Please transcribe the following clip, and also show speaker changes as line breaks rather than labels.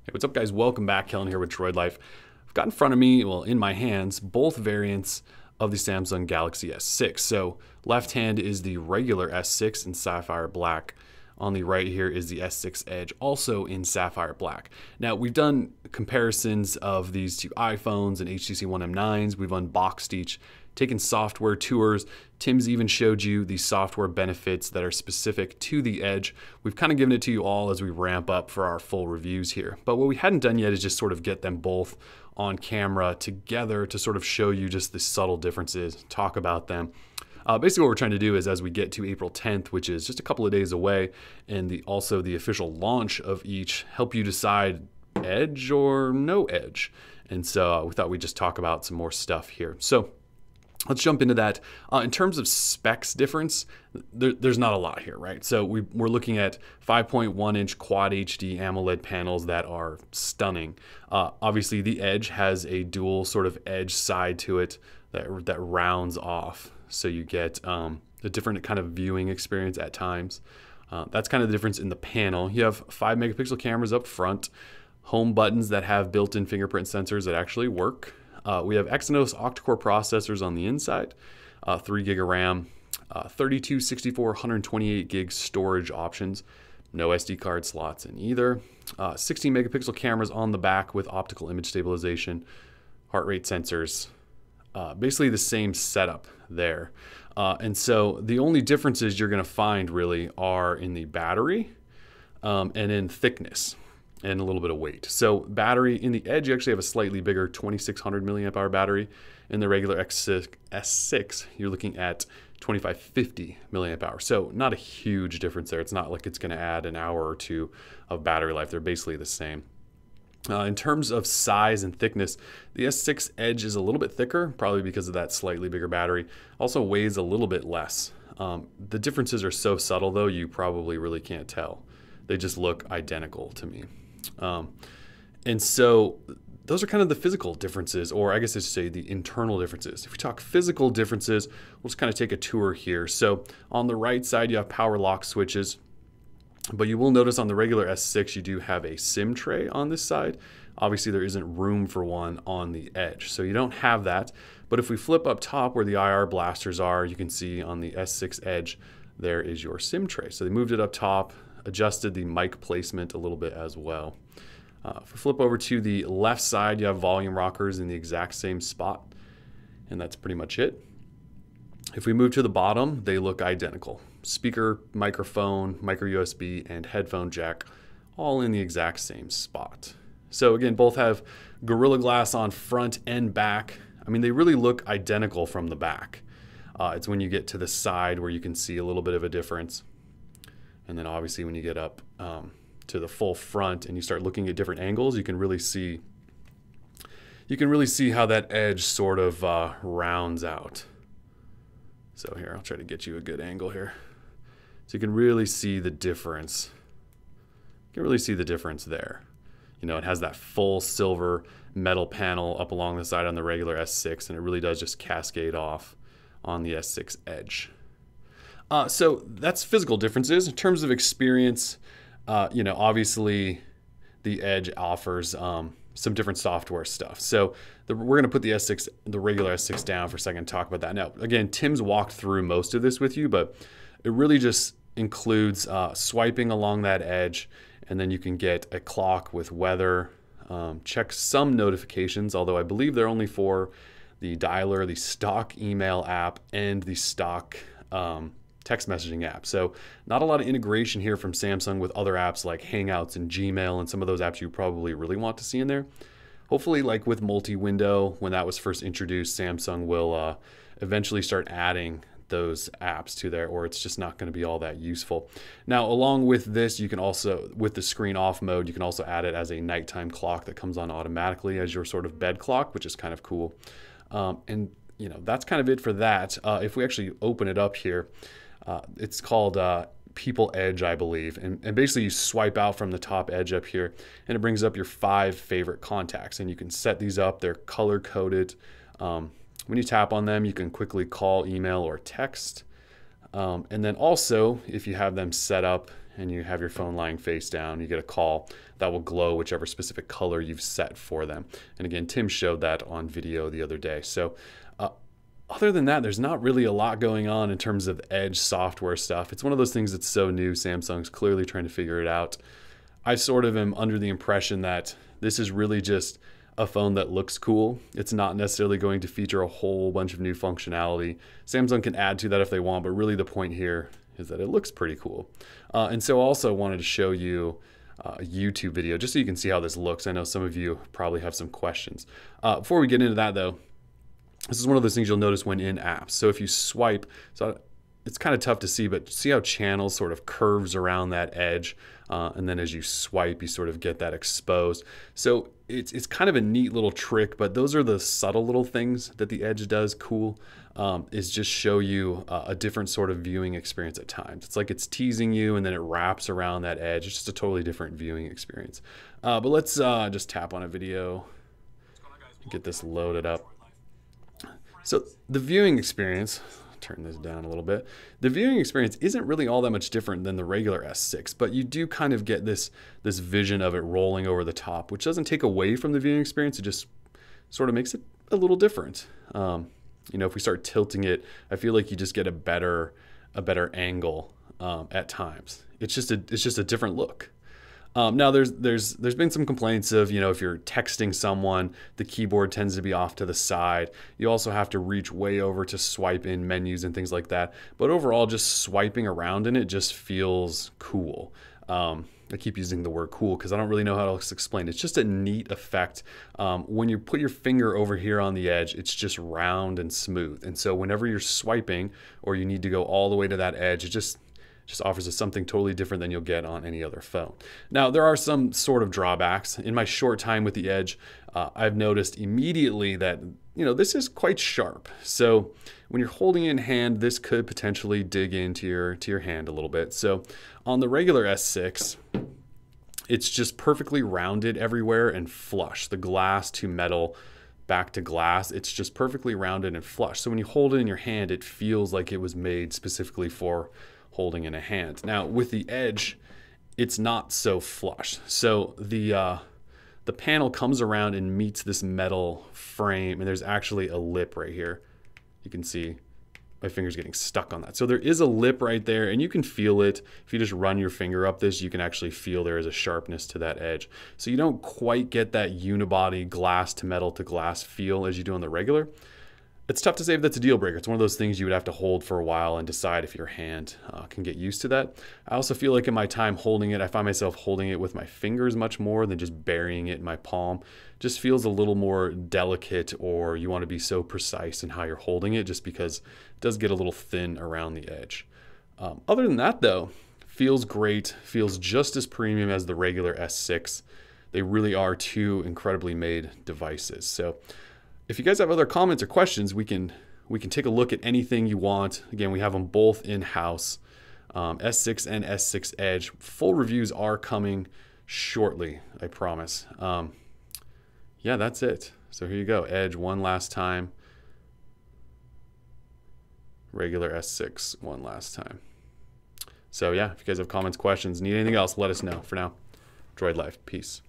Hey, what's up guys? Welcome back. Kellen here with Droid Life. I've got in front of me, well, in my hands, both variants of the Samsung Galaxy S6. So left hand is the regular S6 in sapphire black. On the right here is the S6 Edge, also in sapphire black. Now, we've done comparisons of these two iPhones and HTC One M9s. We've unboxed each, taken software tours. Tim's even showed you the software benefits that are specific to the Edge. We've kind of given it to you all as we ramp up for our full reviews here. But what we hadn't done yet is just sort of get them both on camera together to sort of show you just the subtle differences, talk about them. Basically what we're trying to do is as we get to April 10th, which is just a couple of days away, and also the official launch of each, help you decide Edge or no Edge. And so we thought we'd just talk about some more stuff here. So let's jump into that. In terms of specs difference, there's not a lot here, right? So we're looking at 5.1-inch Quad HD AMOLED panels that are stunning. Obviously, the Edge has a dual sort of edge side to it that rounds off. So you get a different kind of viewing experience at times. That's kind of the difference in the panel. You have 5-megapixel cameras up front, home buttons that have built-in fingerprint sensors that actually work. We have Exynos octa-core processors on the inside, 3 gig of RAM, 32, 64, 128 gig storage options, no SD card slots in either, 16 megapixel cameras on the back with optical image stabilization, heart rate sensors, basically the same setup there. And so the only differences you're going to find really are in the battery and in thickness and a little bit of weight. So battery in the Edge, you actually have a slightly bigger 2600 milliamp hour battery. In the regular S6, you're looking at 2550 milliamp hour. So not a huge difference there. It's not like it's going to add an hour or two of battery life. They're basically the same. In terms of size and thickness, the S6 Edge is a little bit thicker, probably because of that slightly bigger battery. Also weighs a little bit less. The differences are so subtle though, you probably really can't tell. They just look identical to me. And so those are kind of the physical differences, or I guess I should say the internal differences. If we talk physical differences, we'll just kind of take a tour here. So on the right side, you have power lock switches. But you will notice on the regular S6, you do have a SIM tray on this side. Obviously, there isn't room for one on the Edge, so you don't have that. But if we flip up top where the IR blasters are, you can see on the S6 Edge, there is your SIM tray. So they moved it up top, adjusted the mic placement a little bit as well. If we flip over to the left side, you have volume rockers in the exact same spot, and that's pretty much it. If we move to the bottom, they look identical. Speaker, microphone, micro USB, and headphone jack, all in the exact same spot. So again, both have Gorilla Glass on front and back. I mean, they really look identical from the back. It's when you get to the side where you can see a little bit of a difference. And then obviously when you get up to the full front and you start looking at different angles, you can really see how that Edge sort of rounds out. So here, I'll try to get you a good angle here. So you can really see the difference. You can really see the difference there. You know, it has that full silver metal panel up along the side on the regular S6, and it really does just cascade off on the S6 Edge. So that's physical differences. In terms of experience, you know, obviously the Edge offers some different software stuff. So we're going to put the regular S6 down for a second and talk about that. Now, again, Tim's walked through most of this with you, but it really just includes swiping along that Edge, and then you can get a clock with weather, check some notifications, although I believe they're only for the dialer, the stock email app, and the stock text messaging app. So not a lot of integration here from Samsung with other apps like Hangouts and Gmail and some of those apps you probably really want to see in there. Hopefully, like with multi-window, when that was first introduced, Samsung will eventually start adding those apps to there, or it's just not going to be all that useful. Now, along with this, you can also, with the screen off mode, you can also add it as a nighttime clock that comes on automatically as your sort of bed clock, which is kind of cool. And you know, that's kind of it for that. If we actually open it up here, it's called People Edge, I believe. And basically you swipe out from the top edge up here and it brings up your 5 favorite contacts. And you can set these up. They're color coded. When you tap on them, you can quickly call, email, or text. And then also, if you have them set up and you have your phone lying face down, you get a call that will glow whichever specific color you've set for them. And again, Tim showed that on video the other day. So other than that, there's not really a lot going on in terms of Edge software stuff. It's one of those things that's so new. Samsung's clearly trying to figure it out. I sort of am under the impression that this is really just a phone that looks cool. It's not necessarily going to feature a whole bunch of new functionality. Samsung can add to that if they want, but really the point here is that it looks pretty cool. And so also wanted to show you a YouTube video just so you can see how this looks. I know some of you probably have some questions. Before we get into that though, this is one of those things you'll notice when in apps. So if you swipe, so it's kind of tough to see, but see how channels sort of curves around that edge. And then as you swipe, you sort of get that exposed. So it's kind of a neat little trick, but those are the subtle little things that the Edge does cool, is just show you a different sort of viewing experience at times. It's like it's teasing you and then it wraps around that edge. It's just a totally different viewing experience. But let's just tap on a video, get this loaded up. So the viewing experience, turn this down a little bit. The viewing experience isn't really all that much different than the regular S6, but you do kind of get this vision of it rolling over the top, which doesn't take away from the viewing experience. It just sort of makes it a little different. You know, if we start tilting it, I feel like you just get a better angle at times. It's just a different look. Now there's been some complaints of, you know, if you're texting someone, the keyboard tends to be off to the side. You also have to reach way over to swipe in menus and things like that. But overall, just swiping around in it just feels cool. I keep using the word cool because I don't really know how else to explain. It's just a neat effect. When you put your finger over here on the edge, it's just round and smooth. And so whenever you're swiping or you need to go all the way to that edge, it just offers us something totally different than you'll get on any other phone. Now, there are some sort of drawbacks. In my short time with the Edge, I've noticed immediately that, you know, this is quite sharp. So when you're holding it in hand, this could potentially dig into your hand a little bit. So on the regular S6, it's just perfectly rounded everywhere and flush. The glass to metal, back to glass, it's just perfectly rounded and flush. So when you hold it in your hand, it feels like it was made specifically for holding in a hand. Now with the Edge, it's not so flush. So the panel comes around and meets this metal frame, and there's actually a lip right here. You can see my finger's getting stuck on that. So there is a lip right there, and you can feel it. If you just run your finger up this, you can actually feel there is a sharpness to that edge. So you don't quite get that unibody glass to glass feel as you do on the regular. It's tough to say if that's a deal breaker. It's one of those things you would have to hold for a while and decide if your hand can get used to that. I also feel like in my time holding it, I find myself holding it with my fingers much more than just burying it in my palm. Just feels a little more delicate, or you want to be so precise in how you're holding it just because it does get a little thin around the edge. Other than that though, feels great, feels just as premium as the regular S6. They really are two incredibly made devices. So if you guys have other comments or questions, we can take a look at anything you want. Again, we have them both in-house, S6 and S6 Edge. Full reviews are coming shortly, I promise. Yeah, that's it. So here you go, Edge one last time, regular S6 one last time. So yeah, if you guys have comments, questions, need anything else, let us know. For now, Droid Life, peace.